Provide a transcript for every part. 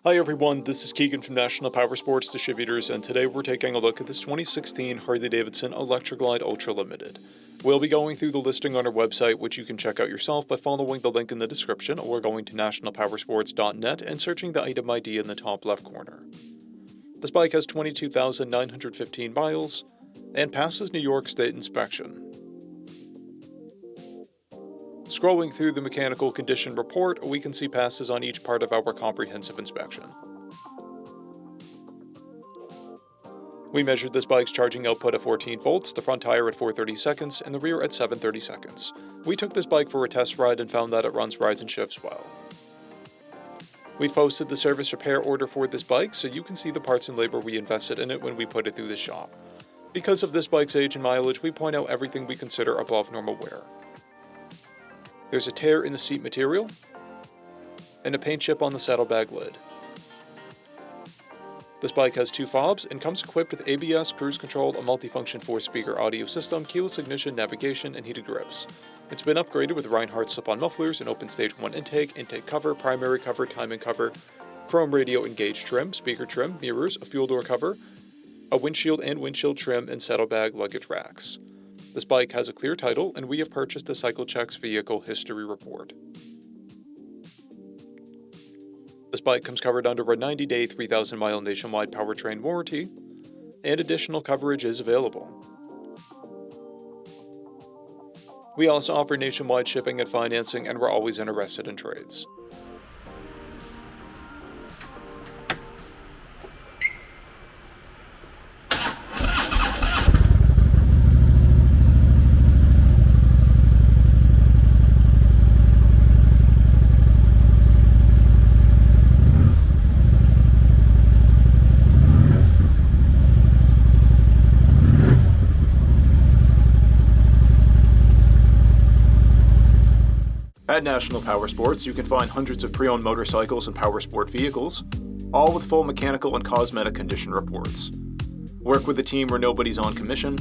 Hi everyone, this is Keegan from National Powersports Distributors, and today we're taking a look at this 2016 Harley-Davidson Electra Glide Ultra Limited. We'll be going through the listing on our website, which you can check out yourself by following the link in the description or going to nationalpowersports.net and searching the item ID in the top left corner. This bike has 22,915 miles and passes New York State inspection. Scrolling through the mechanical condition report, we can see passes on each part of our comprehensive inspection. We measured this bike's charging output at 14 volts, the front tire at 430 seconds, and the rear at 730 seconds. We took this bike for a test ride and found that it runs, rides, and shifts well. We've posted the service repair order for this bike, so you can see the parts and labor we invested in it when we put it through the shop. Because of this bike's age and mileage, we point out everything we consider above normal wear. There's a tear in the seat material, and a paint chip on the saddlebag lid. This bike has 2 fobs and comes equipped with ABS, cruise control, a multifunction 4-speaker audio system, keyless ignition, navigation, and heated grips. It's been upgraded with Reinhardt slip-on mufflers, an open stage 1 intake cover, primary cover, timing cover, chrome radio engaged trim, speaker trim, mirrors, a fuel door cover, a windshield and windshield trim, and saddlebag luggage racks. This bike has a clear title, and we have purchased a CycleCheck's vehicle history report. This bike comes covered under a 90-day, 3,000-mile nationwide powertrain warranty, and additional coverage is available. We also offer nationwide shipping and financing, and we're always interested in trades. At National Powersports, you can find hundreds of pre-owned motorcycles and powersport vehicles, all with full mechanical and cosmetic condition reports. Work with a team where nobody's on commission,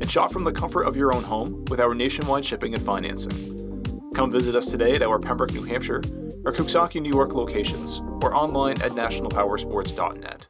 and shop from the comfort of your own home with our nationwide shipping and financing. Come visit us today at our Pembroke, New Hampshire, or Coxsackie, New York locations, or online at nationalpowersports.net.